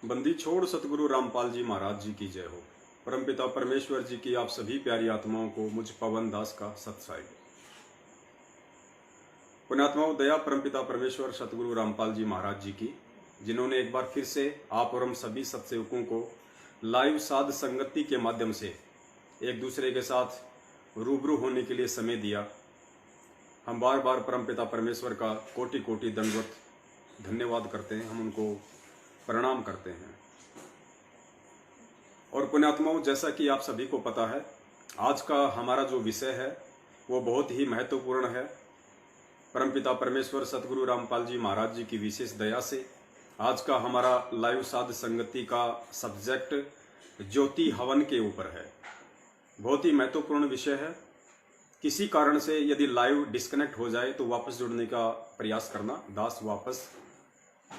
बंदी छोड़ सतगुरु रामपाल जी महाराज जी की जय हो। परमपिता परमेश्वर जी की आप सभी प्यारी आत्माओं को मुझ पवन दास का सत्साई। पुण्यात्माओं, दया परमपिता परमेश्वर सतगुरु रामपाल जी महाराज जी की, जिन्होंने एक बार फिर से आप और हम सभी सत्सेवकों को लाइव साध संगति के माध्यम से एक दूसरे के साथ रूबरू होने के लिए समय दिया। हम बार बार परमपिता परमेश्वर का कोटि कोटि दंडवत धन्यवाद करते हैं, हम उनको प्रणाम करते हैं। और पुण्यात्माओं, जैसा कि आप सभी को पता है, आज का हमारा जो विषय है वो बहुत ही महत्वपूर्ण है। परमपिता परमेश्वर सतगुरु रामपाल जी महाराज जी की विशेष दया से आज का हमारा लाइव साध संगति का सब्जेक्ट ज्योति हवन के ऊपर है। बहुत ही महत्वपूर्ण विषय है। किसी कारण से यदि लाइव डिस्कनेक्ट हो जाए तो वापस जुड़ने का प्रयास करना, दास वापस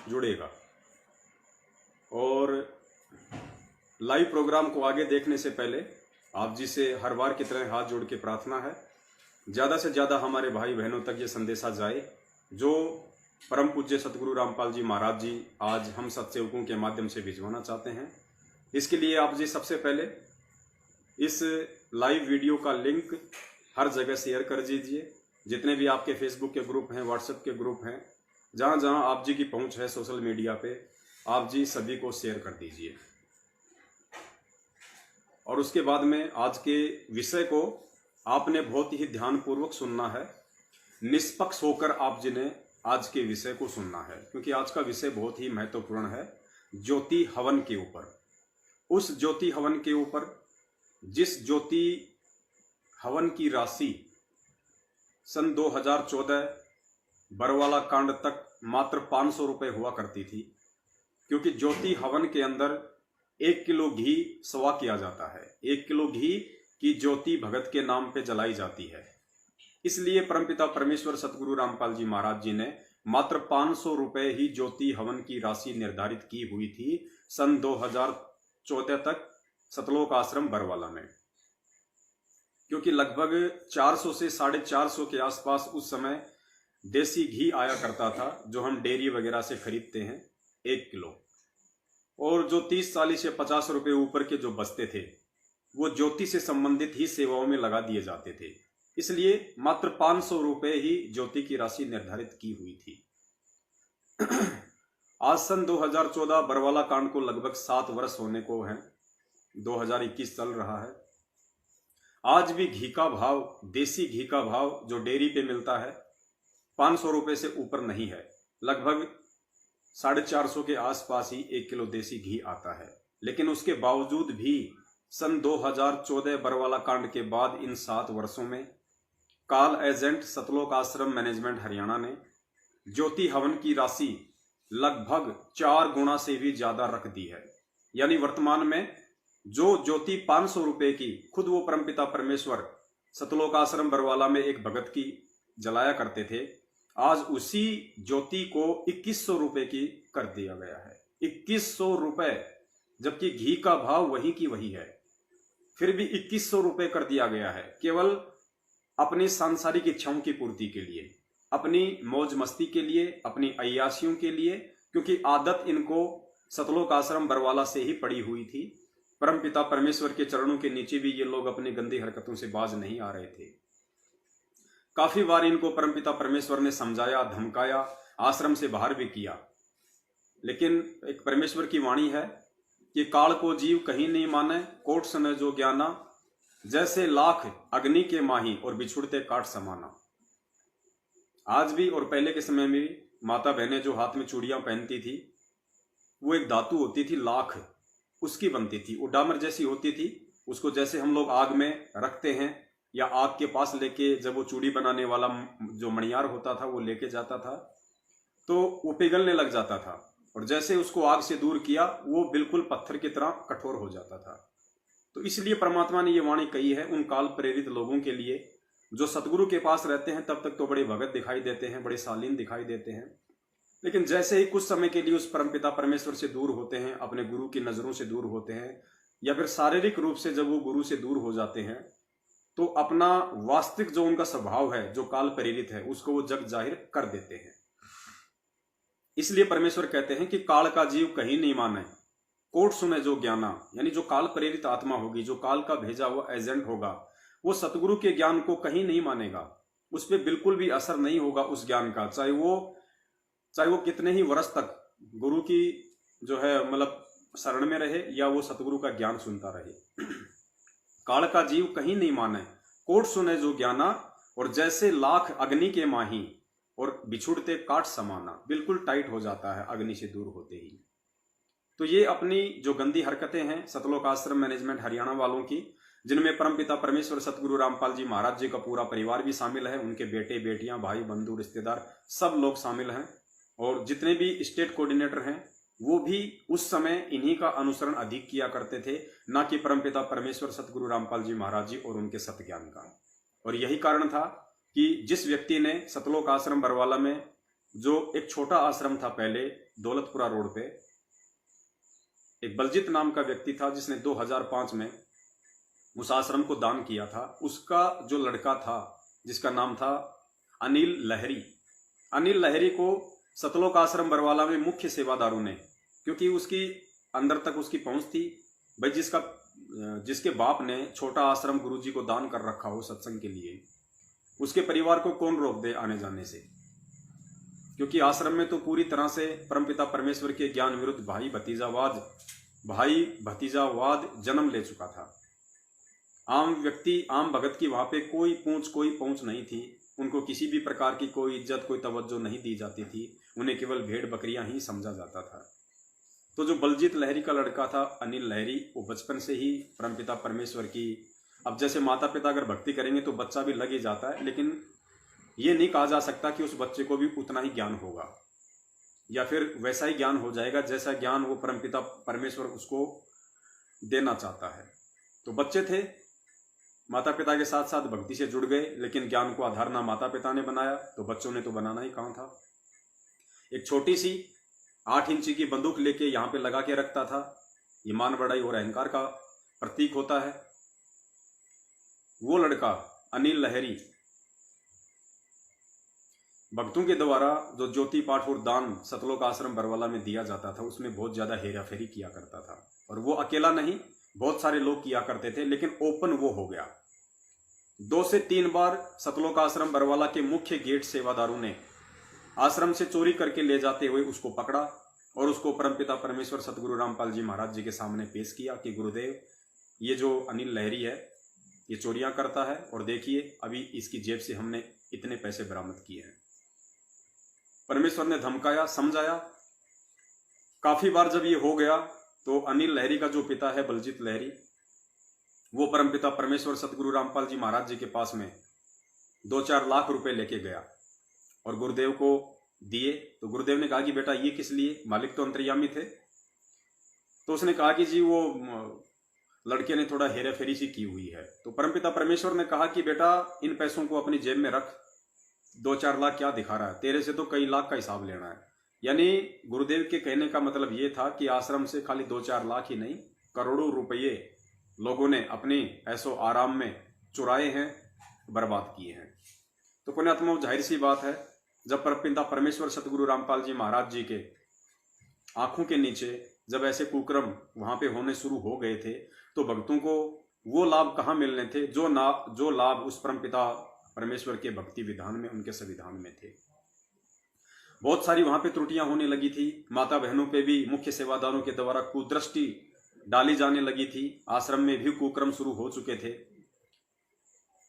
जुड़ेगा। और लाइव प्रोग्राम को आगे देखने से पहले आप जी से हर बार की तरह हाथ जोड़ के प्रार्थना है, ज़्यादा से ज़्यादा हमारे भाई बहनों तक ये संदेशा जाए जो परम पूज्य सतगुरु रामपाल जी महाराज जी आज हम सत्सेवकों के माध्यम से भिजवाना चाहते हैं। इसके लिए आप जी सबसे पहले इस लाइव वीडियो का लिंक हर जगह शेयर कर दीजिए। जितने भी आपके फेसबुक के ग्रुप हैं, व्हाट्सएप के ग्रुप हैं, जहाँ जहाँ आप जी की पहुँच है सोशल मीडिया पे, आप जी सभी को शेयर कर दीजिए। और उसके बाद में आज के विषय को आपने बहुत ही ध्यानपूर्वक सुनना है, निष्पक्ष होकर आप जी ने आज के विषय को सुनना है, क्योंकि आज का विषय बहुत ही महत्वपूर्ण है। ज्योति हवन के ऊपर, उस ज्योति हवन के ऊपर जिस ज्योति हवन की राशि सन 2014 बरवाला कांड तक मात्र 500 रुपये हुआ करती थी, क्योंकि ज्योति हवन के अंदर 1 किलो घी सवा किया जाता है। 1 किलो घी की ज्योति भगत के नाम पे जलाई जाती है। इसलिए परमपिता परमेश्वर सतगुरु रामपाल जी महाराज जी ने मात्र 500 रुपये ही ज्योति हवन की राशि निर्धारित की हुई थी सन 2014 तक सतलोक आश्रम बरवाला में, क्योंकि लगभग 400 से 450 के आसपास उस समय देसी घी आया करता था, जो हम डेयरी वगैरह से खरीदते हैं 1 किलो। और जो 30-40 या 50 रुपये ऊपर के जो बचते थे वो ज्योति से संबंधित ही सेवाओं में लगा दिए जाते थे। इसलिए मात्र 500 रुपये ही ज्योति की राशि निर्धारित की हुई थी। आज सन 2014 बरवाला कांड को लगभग 7 वर्ष होने को हैं, 2021 चल रहा है। आज भी घी का भाव, देसी घी का भाव जो डेयरी पे मिलता है 500 रुपये से ऊपर नहीं है। लगभग 450 के आसपास ही 1 किलो देसी घी आता है। लेकिन उसके बावजूद भी सन 2014 बरवाला कांड के बाद इन 7 वर्षों में काल एजेंट सतलोक आश्रम मैनेजमेंट हरियाणा ने ज्योति हवन की राशि लगभग 4 गुना से भी ज्यादा रख दी है। यानी वर्तमान में जो ज्योति 500 रुपये की खुद वो परमपिता परमेश्वर सतलोक आश्रम बरवाला में एक भगत की जलाया करते थे, आज उसी ज्योति को 2100 रुपये की कर दिया गया है। 2100 रुपये, जबकि घी का भाव वही की वही है, फिर भी 2100 रुपये कर दिया गया है, केवल अपनी सांसारिक इच्छाओं की पूर्ति के लिए, अपनी मौज मस्ती के लिए, अपनी अय्यासियों के लिए, क्योंकि आदत इनको सतलोक आश्रम बरवाला से ही पड़ी हुई थी। परमपिता परमेश्वर के चरणों के नीचे भी ये लोग अपनी गंदी हरकतों से बाज नहीं आ रहे थे। काफी बार इनको परमपिता परमेश्वर ने समझाया, धमकाया, आश्रम से बाहर भी किया, लेकिन एक परमेश्वर की वाणी है कि काल को जीव कहीं नहीं माने, कोट सने जो ज्ञाना, जैसे लाख अग्नि के माही और बिछुड़ते काट समाना। आज भी और पहले के समय में भी माता बहनें जो हाथ में चूड़ियां पहनती थी वो एक धातु होती थी, लाख, उसकी बनती थी। वो डामर जैसी होती थी। उसको जैसे हम लोग आग में रखते हैं या आग के पास लेके, जब वो चूड़ी बनाने वाला जो मणियार होता था वो लेके जाता था तो वो पिघलने लग जाता था, और जैसे उसको आग से दूर किया वो बिल्कुल पत्थर की तरह कठोर हो जाता था। तो इसलिए परमात्मा ने ये वाणी कही है उन काल प्रेरित लोगों के लिए जो सतगुरु के पास रहते हैं। तब तक तो बड़े भगत दिखाई देते हैं, बड़े शालीन दिखाई देते हैं, लेकिन जैसे ही कुछ समय के लिए उस परमपिता परमेश्वर से दूर होते हैं, अपने गुरु की नजरों से दूर होते हैं, या फिर शारीरिक रूप से जब वो गुरु से दूर हो जाते हैं, तो अपना वास्तविक जो उनका स्वभाव है, जो काल प्रेरित है, उसको वो जग जाहिर कर देते हैं। इसलिए परमेश्वर कहते हैं कि काल का जीव कहीं नहीं माने, कोट सुने जो ज्ञाना, यानी जो काल प्रेरित आत्मा होगी, जो काल का भेजा हुआ एजेंट होगा, वो सतगुरु के ज्ञान को कहीं नहीं मानेगा, उस पर बिल्कुल भी असर नहीं होगा उस ज्ञान का, चाहे वो कितने ही वर्ष तक गुरु की जो है मतलब शरण में रहे या वो सतगुरु का ज्ञान सुनता रहे। काल का जीव कहीं नहीं माने, कोट सुने जो ज्ञाना, और जैसे लाख अग्नि के माही और बिछुड़ते काट समाना, बिल्कुल टाइट हो जाता है अग्नि से दूर होते ही। तो ये अपनी जो गंदी हरकतें हैं सतलोक आश्रम मैनेजमेंट हरियाणा वालों की, जिनमें परमपिता परमेश्वर सतगुरु रामपाल जी महाराज जी का पूरा परिवार भी शामिल है, उनके बेटे बेटियां भाई बंधु रिश्तेदार सब लोग शामिल हैं, और जितने भी स्टेट कोऑर्डिनेटर हैं वो भी उस समय इन्हीं का अनुसरण अधिक किया करते थे, ना कि परमपिता परमेश्वर सतगुरु रामपाल जी महाराज जी और उनके सतज्ञान का। और यही कारण था कि जिस व्यक्ति ने सतलोक आश्रम बरवाला में, जो एक छोटा आश्रम था पहले दौलतपुरा रोड पे, एक बलजीत नाम का व्यक्ति था जिसने 2005 में उस आश्रम को दान किया था, उसका जो लड़का था जिसका नाम था अनिल लहरी, अनिल लहरी को सतलोक आश्रम बरवाला में मुख्य सेवादारों ने, क्योंकि उसकी अंदर तक उसकी पहुंच थी, भाई जिसके बाप ने छोटा आश्रम गुरुजी को दान कर रखा हो सत्संग के लिए, उसके परिवार को कौन रोक दे आने जाने से, क्योंकि आश्रम में तो पूरी तरह से परमपिता परमेश्वर के ज्ञान विरुद्ध भाई भतीजावाद जन्म ले चुका था। आम व्यक्ति आम भगत की वहां पे कोई पहुंच नहीं थी, उनको किसी भी प्रकार की कोई इज्जत कोई तवज्जो नहीं दी जाती थी, उन्हें केवल भेड़ बकरियां ही समझा जाता था। तो जो बलजीत लहरी का लड़का था अनिल लहरी, वो बचपन से ही परमपिता परमेश्वर की, अब जैसे माता पिता अगर भक्ति करेंगे तो बच्चा भी लग ही जाता है, लेकिन ये नहीं कहा जा सकता कि उस बच्चे को भी उतना ही ज्ञान होगा या फिर वैसा ही ज्ञान हो जाएगा जैसा ज्ञान वो परमपिता परमेश्वर उसको देना चाहता है। तो बच्चे थे, माता पिता के साथ साथ भक्ति से जुड़ गए, लेकिन ज्ञान को आधार ना माता पिता ने बनाया तो बच्चों ने तो बनाना ही कहाँ था। एक छोटी सी 8 इंची की बंदूक लेके यहाँ पे लगा के रखता था, ये मान बड़ाई और अहंकार का प्रतीक होता है। वो लड़का अनिल लहरी भक्तों के द्वारा जो ज्योति पाठ और दान सतलोक आश्रम बरवाला में दिया जाता था उसमें बहुत ज्यादा हेराफेरी किया करता था, और वो अकेला नहीं बहुत सारे लोग किया करते थे, लेकिन ओपन वो हो गया। 2 से 3 बार सतलोक आश्रम बरवाला के मुख्य गेट सेवादारों ने आश्रम से चोरी करके ले जाते हुए उसको पकड़ा और उसको परमपिता परमेश्वर सतगुरु रामपाल जी महाराज जी के सामने पेश किया कि गुरुदेव, ये जो अनिल लहरी है ये चोरियां करता है, और देखिए अभी इसकी जेब से हमने इतने पैसे बरामद किए हैं। परमेश्वर ने धमकाया, समझाया। काफी बार जब ये हो गया तो अनिल लहरी का जो पिता है बलजीत लहरी, वो परमपिता परमेश्वर सतगुरु रामपाल जी महाराज जी के पास में 2-4 लाख रुपए लेके गया और गुरुदेव को दिए। तो गुरुदेव ने कहा कि बेटा ये किस लिए, मालिक तो अंतर्यामी थे। तो उसने कहा कि जी वो लड़के ने थोड़ा हेरा फेरी सी की हुई है। तो परमपिता परमेश्वर ने कहा कि बेटा इन पैसों को अपनी जेब में रख, 2-4 लाख क्या दिखा रहा है, तेरे से तो कई लाख का हिसाब लेना है। यानी गुरुदेव के कहने का मतलब ये था कि आश्रम से खाली 2-4 लाख ही नहीं, करोड़ों रुपये लोगों ने अपने ऐसो आराम में चुराए हैं, बर्बाद किए हैं। तो पुण्यात्मा जाहिर सी बात है, जब परमपिता परमेश्वर सतगुरु रामपाल जी महाराज जी के आंखों के नीचे जब ऐसे कुकर्म वहां पे होने शुरू हो गए थे, तो भक्तों को वो लाभ कहाँ मिलने थे जो लाभ उस परमपिता परमेश्वर के भक्ति विधान में, उनके संविधान में थे। बहुत सारी वहां पे त्रुटियां होने लगी थी, माता बहनों पे भी मुख्य सेवादारों के द्वारा कुदृष्टि डाली जाने लगी थी, आश्रम में भी कुक्रम शुरू हो चुके थे।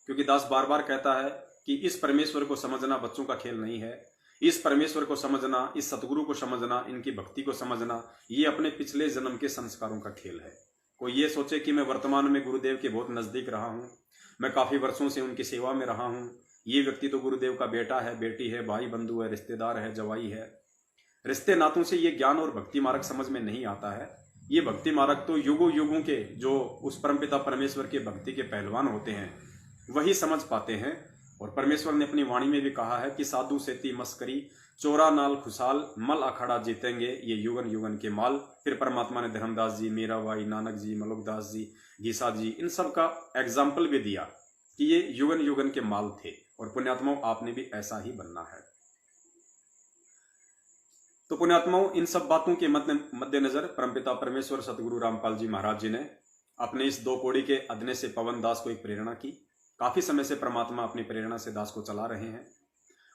क्योंकि दास बार बार कहता है कि इस परमेश्वर को समझना बच्चों का खेल नहीं है, इस परमेश्वर को समझना, इस सतगुरु को समझना, इनकी भक्ति को समझना, ये अपने पिछले जन्म के संस्कारों का खेल है। कोई ये सोचे कि मैं वर्तमान में गुरुदेव के बहुत नजदीक रहा हूं, मैं काफी वर्षों से उनकी सेवा में रहा हूं, ये व्यक्ति तो गुरुदेव का बेटा है, बेटी है, भाई बंधु है, रिश्तेदार है, जवाई है, रिश्ते नातों से ये ज्ञान और भक्ति मार्ग समझ में नहीं आता है। ये भक्ति मार्ग तो युगों युगों के जो उस परमपिता परमेश्वर के भक्ति के पहलवान होते हैं वही समझ पाते हैं। और परमेश्वर ने अपनी वाणी में भी कहा है कि साधु सेती मस्करी, चोरा नाल खुशाल, मल अखाड़ा जीतेंगे ये युगन युगन के माल। फिर परमात्मा ने धर्मदास जी, मीराबाई, नानक जी, मलुकदास जी, गीसा जी, इन सब का एग्जाम्पल भी दिया कि ये युगन युगन के माल थे, और पुण्यात्माओं आपने भी ऐसा ही बनना है। तो पुण्यात्माओं, इन सब बातों के मद्देनजर परमपिता परमेश्वर सतगुरु रामपाल जी महाराज जी ने अपने इस 2 कौड़ी के अदने से पवन दास को एक प्रेरणा की। काफी समय से परमात्मा अपनी प्रेरणा से दास को चला रहे हैं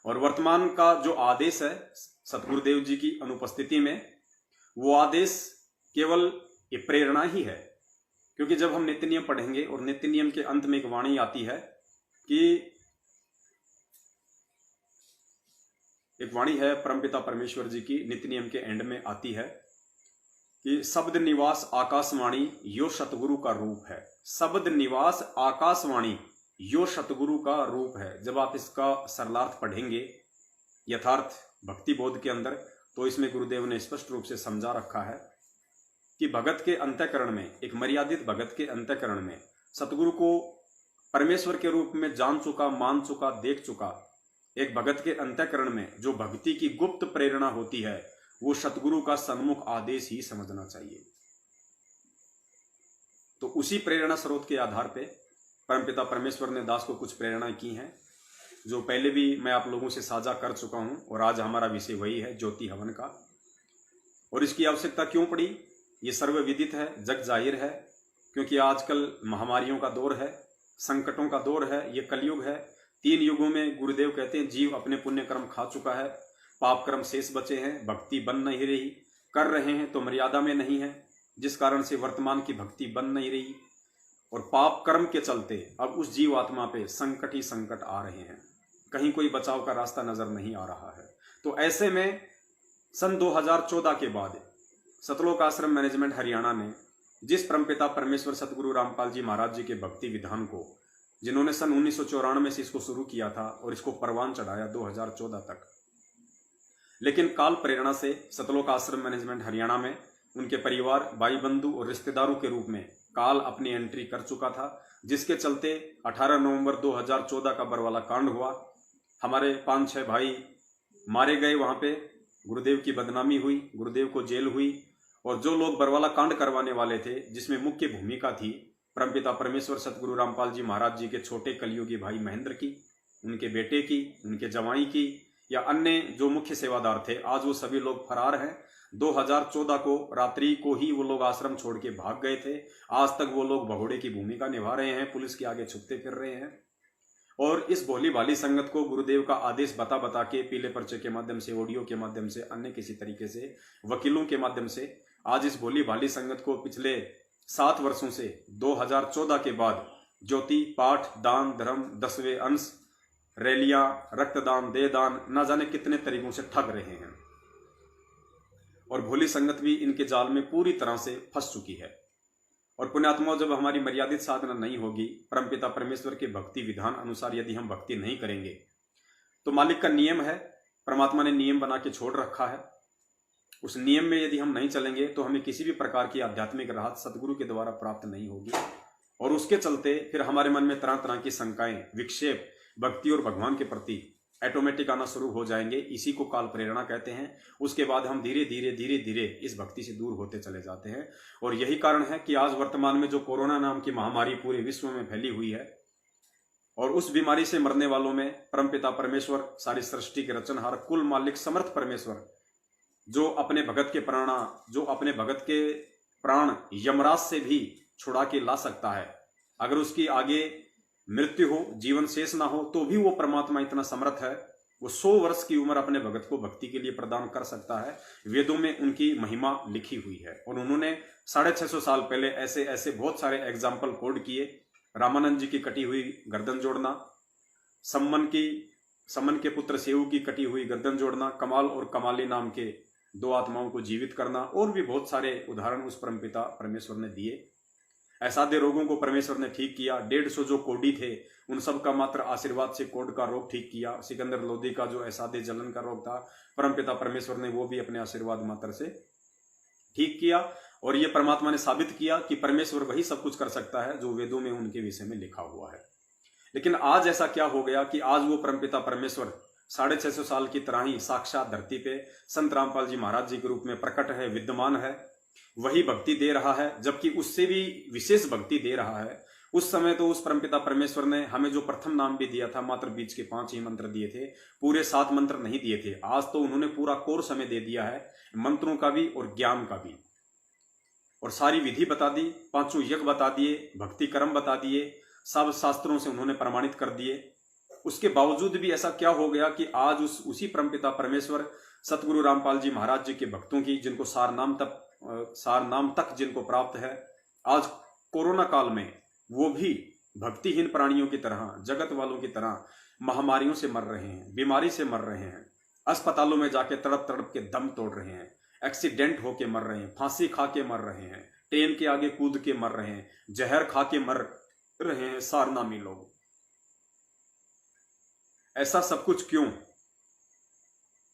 और वर्तमान का जो आदेश है सतगुरुदेव जी की अनुपस्थिति में, वो आदेश केवल ये प्रेरणा ही है। क्योंकि जब हम नित्य नियम पढ़ेंगे और नित्य नियम के अंत में एक वाणी आती है कि एक वाणी है परमपिता परमेश्वर जी की, नित्य नियम के एंड में आती है कि शब्द निवास आकाशवाणी यो सतगुरु का रूप है। शब्द निवास आकाशवाणी यो सतगुरु का रूप है। जब आप इसका सरलार्थ पढ़ेंगे यथार्थ भक्ति बोध के अंदर, तो इसमें गुरुदेव ने स्पष्ट रूप से समझा रखा है कि भगत के अंतःकरण में, एक मर्यादित भगत के अंतःकरण में सतगुरु को परमेश्वर के रूप में जान चुका, मान चुका, देख चुका एक भगत के अंतःकरण में जो भक्ति की गुप्त प्रेरणा होती है, वो सतगुरु का सन्मुख आदेश ही समझना चाहिए। तो उसी प्रेरणा स्रोत के आधार पे परमपिता परमेश्वर ने दास को कुछ प्रेरणाएं की हैं, जो पहले भी मैं आप लोगों से साझा कर चुका हूं। और आज हमारा विषय वही है, ज्योति हवन का। और इसकी आवश्यकता क्यों पड़ी, ये सर्वविदित है, जग जाहिर है। क्योंकि आजकल महामारियों का दौर है, संकटों का दौर है, ये कलयुग है। 3 युगों में गुरुदेव कहते हैं जीव अपने पुण्य कर्म खा चुका है, पाप कर्म शेष बचे हैं, भक्ति बन नहीं रही, कर रहे हैं तो मर्यादा में नहीं है, जिस कारण से वर्तमान की भक्ति बन नहीं रही। और पाप कर्म के चलते अब उस जीव आत्मा पे संकट ही संकट आ रहे हैं, कहीं कोई बचाव का रास्ता नजर नहीं आ रहा है। तो ऐसे में सन 2014 के बाद सतलोक आश्रम मैनेजमेंट हरियाणा ने जिस परमपिता परमेश्वर सतगुरु रामपाल जी महाराज जी के भक्ति विधान को, जिन्होंने सन 1994 से इसको शुरू किया था और इसको परवान चढ़ाया 2014 तक, लेकिन काल प्रेरणा से सतलोक आश्रम मैनेजमेंट हरियाणा में उनके परिवार, भाई बंधु और रिश्तेदारों के रूप में काल अपनी एंट्री कर चुका था, जिसके चलते 18 नवंबर 2014 का बरवाला कांड हुआ। हमारे 5-6 भाई मारे गए, वहां पे गुरुदेव की बदनामी हुई, गुरुदेव को जेल हुई। और जो लोग बरवाला कांड करवाने वाले थे, जिसमें मुख्य भूमिका थी परमपिता परमेश्वर सतगुरु रामपाल जी महाराज जी के छोटे कलयुगी भाई महेंद्र की, उनके बेटे की, उनके जवाई की, या अन्य जो मुख्य सेवादार थे, आज वो सभी लोग फरार हैं। 2014 को रात्रि को ही वो लोग आश्रम छोड़ के भाग गए थे। आज तक वो लोग भगोड़े की भूमिका निभा रहे हैं, पुलिस के आगे छुपते फिर रहे हैं। और इस भोली भाली संगत को गुरुदेव का आदेश बता बता के, पीले पर्चे के माध्यम से, ऑडियो के माध्यम से, अन्य किसी तरीके से, वकीलों के माध्यम से, आज इस भोली भाली संगत को पिछले 7 वर्षों से 2014 के बाद ज्योति, पाठ, दान, धर्म, 10वें अंश, रैलियां, रक्तदान, देहदान, ना जाने कितने तरीकों से ठग रहे हैं। और भोली संगत भी इनके जाल में पूरी तरह से फंस चुकी है। और पुण्यात्माओं, जब हमारी मर्यादित साधना नहीं होगी, परमपिता परमेश्वर के भक्ति विधान अनुसार यदि हम भक्ति नहीं करेंगे, तो मालिक का नियम है, परमात्मा ने नियम बना के छोड़ रखा है, उस नियम में यदि हम नहीं चलेंगे तो हमें किसी भी प्रकार की आध्यात्मिक राहत सतगुरु के द्वारा प्राप्त नहीं होगी। और उसके चलते फिर हमारे मन में तरह तरह की शंकाएं, विक्षेप भक्ति और भगवान के प्रति ऑटोमेटिक आना शुरू हो जाएंगे। इसी को काल प्रेरणा कहते हैं। उसके बाद हम धीरे धीरे इस भक्ति से दूर होते चले जाते हैं। और यही कारण है कि आज वर्तमान में जो कोरोना नाम की महामारी पूरे विश्व में फैली हुई है, और उस बीमारी से मरने वालों में परमपिता परमेश्वर, सारी सृष्टि के रचनहार, कुल मालिक, समर्थ परमेश्वर, जो अपने भगत के प्राण यमराज से भी छुड़ा के ला सकता है। अगर उसकी आगे मृत्यु हो, जीवन शेष ना हो, तो भी वो परमात्मा इतना समर्थ है, वो 100 वर्ष की उम्र अपने भगत को भक्ति के लिए प्रदान कर सकता है। वेदों में उनकी महिमा लिखी हुई है और उन्होंने 650 साल पहले ऐसे ऐसे बहुत सारे एग्जाम्पल कोड किए। रामानंद जी की कटी हुई गर्दन जोड़ना, सम्मन के पुत्र सेऊ की कटी हुई गर्दन जोड़ना, कमाल और कमाली नाम के 2 आत्माओं को जीवित करना, और भी बहुत सारे उदाहरण उस परमपिता परमेश्वर ने दिए। असाध्य रोगों को परमेश्वर ने ठीक किया। 150 जो कोडी थे, उन सब का मात्र आशीर्वाद से कोड का रोग ठीक किया। सिकंदर लोधी का जो असाध्य जलन का रोग था, परमपिता परमेश्वर ने वो भी अपने आशीर्वाद मात्र से ठीक किया। और ये परमात्मा ने साबित किया कि परमेश्वर वही सब कुछ कर सकता है जो वेदों में उनके विषय में लिखा हुआ है। लेकिन आज ऐसा क्या हो गया कि आज वो परमपिता परमेश्वर 650 साल की तरह ही साक्षात धरती पे संत रामपाल जी महाराज जी के रूप में प्रकट है, विद्यमान है, वही भक्ति दे रहा है, जबकि उससे भी विशेष भक्ति दे रहा है। उस समय तो उस परमपिता परमेश्वर ने हमें जो प्रथम नाम भी दिया था, मात्र बीज के 5 ही मंत्र दिए थे, पूरे 7 मंत्र नहीं दिए थे। आज तो उन्होंने पूरा कोर्स हमें दे दिया है, मंत्रों का भी और ज्ञान का भी, और सारी विधि बता दी, 5 यज्ञ बता दिए, भक्ति कर्म बता दिए, सब शास्त्रों से उन्होंने प्रमाणित कर दिए। उसके बावजूद भी ऐसा क्या हो गया कि आज उसी परमपिता परमेश्वर सतगुरु रामपाल जी महाराज जी के भक्तों की, जिनको सार नाम तक जिनको प्राप्त है, आज कोरोना काल में वो भी भक्तिहीन प्राणियों की तरह, जगत वालों की तरह महामारियों से मर रहे हैं, बीमारी से मर रहे हैं, अस्पतालों में जाके तड़प तड़प के दम तोड़ रहे हैं, एक्सीडेंट होके मर रहे हैं, फांसी खा के मर रहे हैं, ट्रेन के आगे कूद के मर रहे हैं, जहर खा के मर रहे हैं सारनामी लोग। ऐसा सब कुछ क्यों?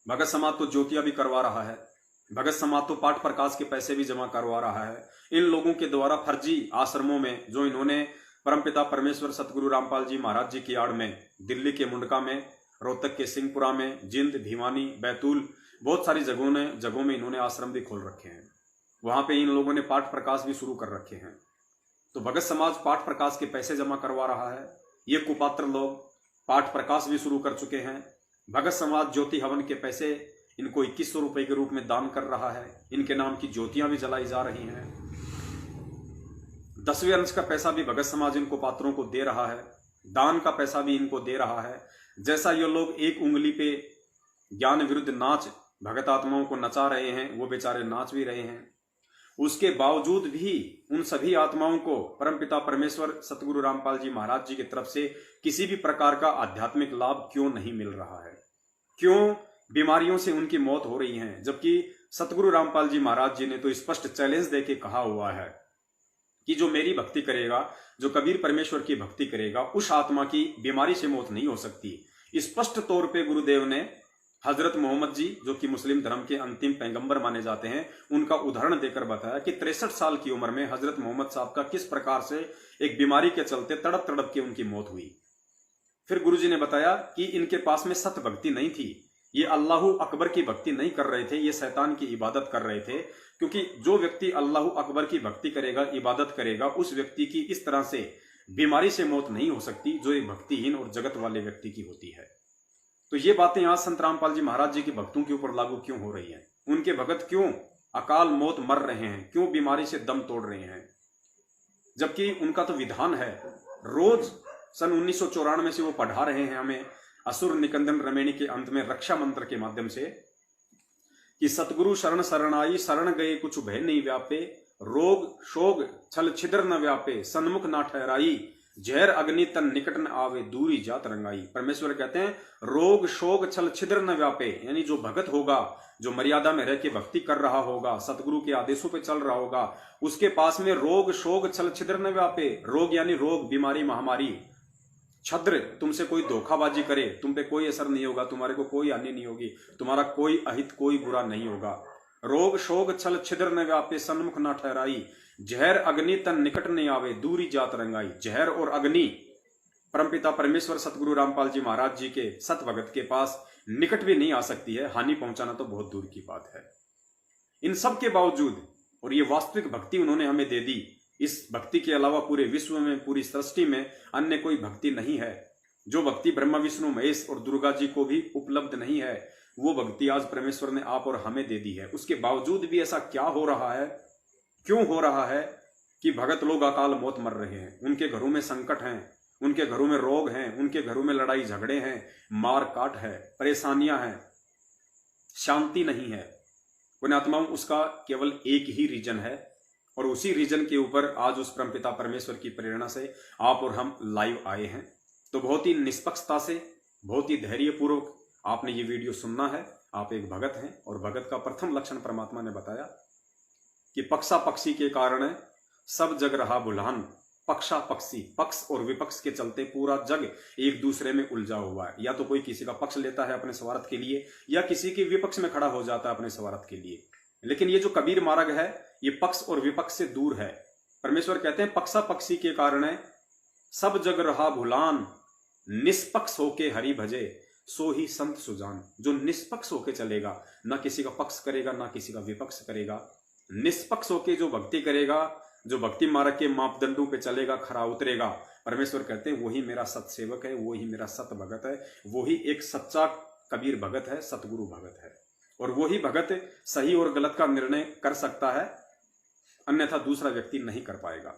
भगत समाज तो ज्योतियां भी करवा रहा है, भगत समाज तो पाठ प्रकाश के पैसे भी जमा करवा रहा है। इन लोगों के द्वारा फर्जी आश्रमों में जो इन्होंने परमपिता परमेश्वर सतगुरु रामपाल जी महाराज जी की आड़ में दिल्ली के मुंडका में, रोहतक के सिंहपुरा में, जिंद, भिवानी, बैतूल, बहुत सारी जगहों में इन्होंने आश्रम भी खोल रखे हैं। वहां पे इन लोगों ने पाठ प्रकाश भी शुरू कर रखे हैं। तो भगत समाज पाठ प्रकाश के पैसे जमा करवा रहा है, ये कुपात्र लोग पाठ प्रकाश भी शुरू कर चुके हैं। भगत समाज ज्योति हवन के पैसे इनको 2100 रुपए के रूप में दान कर रहा है, इनके नाम की ज्योतियां भी जलाई जा रही हैं। 10वें अंश का पैसा भी भगत समाज इनको पात्रों को दे रहा है, दान का पैसा भी इनको दे रहा है। जैसा ये लोग एक उंगली पे ज्ञान विरुद्ध नाच भगत आत्माओं को नचा रहे हैं, वो बेचारे नाच भी रहे हैं। उसके बावजूद भी उन सभी आत्माओं को परमपिता परमेश्वर सतगुरु रामपाल जी महाराज जी की तरफ से किसी भी प्रकार का आध्यात्मिक लाभ क्यों नहीं मिल रहा है? क्यों बीमारियों से उनकी मौत हो रही है? जबकि सतगुरु रामपाल जी महाराज जी ने तो स्पष्ट चैलेंज देके कहा हुआ है कि जो मेरी भक्ति करेगा, जो कबीर परमेश्वर की भक्ति करेगा, उस आत्मा की बीमारी से मौत नहीं हो सकती। स्पष्ट तौर पे गुरुदेव ने हजरत मोहम्मद जी, जो कि मुस्लिम धर्म के अंतिम पैगंबर माने जाते हैं, उनका उदाहरण देकर बताया कि 63 साल की उम्र में हजरत मोहम्मद साहब का किस प्रकार से एक बीमारी के चलते तड़प तड़प के उनकी मौत हुई। फिर गुरुजी ने बताया कि इनके पास में सत भक्ति नहीं थी, ये अल्लाहु अकबर की भक्ति नहीं कर रहे थे, ये शैतान की इबादत कर रहे थे। क्योंकि जो व्यक्ति अल्लाहु अकबर की भक्ति करेगा, इबादत करेगा, उस व्यक्ति की इस तरह से बीमारी से मौत नहीं हो सकती जो एक भक्तिहीन और जगत वाले व्यक्ति की होती है। तो ये बातें आज संत रामपाल जी महाराज जी के भक्तों के ऊपर लागू क्यों हो रही हैं? उनके भगत क्यों अकाल मौत मर रहे हैं, क्यों बीमारी से दम तोड़ रहे हैं? जबकि उनका तो विधान है, रोज सन 1994 से वो पढ़ा रहे हैं हमें असुर निकंदन रमेणी के अंत में रक्षा मंत्र के माध्यम से कि सतगुरु शरण शरणाई, शरण गए कुछ भय नहीं व्यापे, रोग शोग छल छिद्र न व्यापे, सन्मुख ना ठहराई, जहर अग्नि तन निकट न आवे, दूरी जात रंगाई। परमेश्वर कहते हैं रोग शोग छल छिद्र न व्यापे, यानी जो भगत होगा, जो मर्यादा में रह के भक्ति कर रहा होगा, सतगुरु के आदेशों पे चल रहा होगा, उसके पास में रोग शोग छल छिद्र न व्यापे। रोग यानी रोग, बीमारी, महामारी, छद्र, तुमसे कोई धोखाबाजी करे, तुम पे कोई असर नहीं होगा, तुम्हारे को कोई हानि नहीं होगी, तुम्हारा कोई अहित, कोई बुरा नहीं होगा। रोग शोग छल छिद्र न व्यापे, सन्मुख ना ठहराई, जहर अग्नि तन निकट नहीं आवे, दूरी जात रंगाई। जहर और अग्नि परमपिता परमेश्वर सतगुरु रामपाल जी महाराज जी के सत भगत के पास निकट भी नहीं आ सकती है, हानि पहुंचाना तो बहुत दूर की बात है। इन सब के बावजूद, और ये वास्तविक भक्ति उन्होंने हमें दे दी, इस भक्ति के अलावा पूरे विश्व में, पूरी सृष्टि में अन्य कोई भक्ति नहीं है। जो भक्ति ब्रह्मा विष्णु महेश और दुर्गा जी को भी उपलब्ध नहीं है, वो भक्ति आज परमेश्वर ने आप और हमें दे दी है। उसके बावजूद भी ऐसा क्या हो रहा है, क्यों हो रहा है कि भगत लोग अकाल मौत मर रहे हैं? उनके घरों में संकट हैं, उनके घरों में रोग हैं, उनके घरों में लड़ाई झगड़े हैं, मार काट है, परेशानियां हैं, शांति नहीं है। पुण्यात्माओं, उसका केवल एक ही रीजन है, और उसी रीजन के ऊपर आज उस परमपिता परमेश्वर की प्रेरणा से आप और हम लाइव आए हैं। तो बहुत ही निष्पक्षता से, बहुत ही धैर्यपूर्वक आपने ये वीडियो सुनना है। आप एक भगत हैं, और भगत का प्रथम लक्षण परमात्मा ने बताया कि पक्षा पक्षी के कारण सब जग रहा भुलान। पक्षा पक्षी, पक्ष और विपक्ष के चलते पूरा जग एक दूसरे में उलझा हुआ है। या तो कोई किसी का पक्ष लेता है अपने स्वार्थ के लिए, या किसी के विपक्ष में खड़ा हो जाता है अपने स्वार्थ के लिए। लेकिन ये जो कबीर मार्ग है, ये पक्ष और विपक्ष से दूर है। परमेश्वर कहते हैं पक्षा पक्षी के कारण सब जग रहा भुलान, निष्पक्ष होके हरि भजे, सो ही संत सुजान। जो निष्पक्ष होके चलेगा, ना किसी का पक्ष करेगा, ना किसी का विपक्ष करेगा, निष्पक्ष होके जो भक्ति करेगा, जो भक्ति मार्ग के मापदंडों पे चलेगा, खरा उतरेगा, परमेश्वर कहते हैं वही मेरा सतसेवक है, वही मेरा सत भगत है, वही एक सच्चा कबीर भगत है, सतगुरु भगत है। और वही भगत सही और गलत का निर्णय कर सकता है, अन्यथा दूसरा व्यक्ति नहीं कर पाएगा।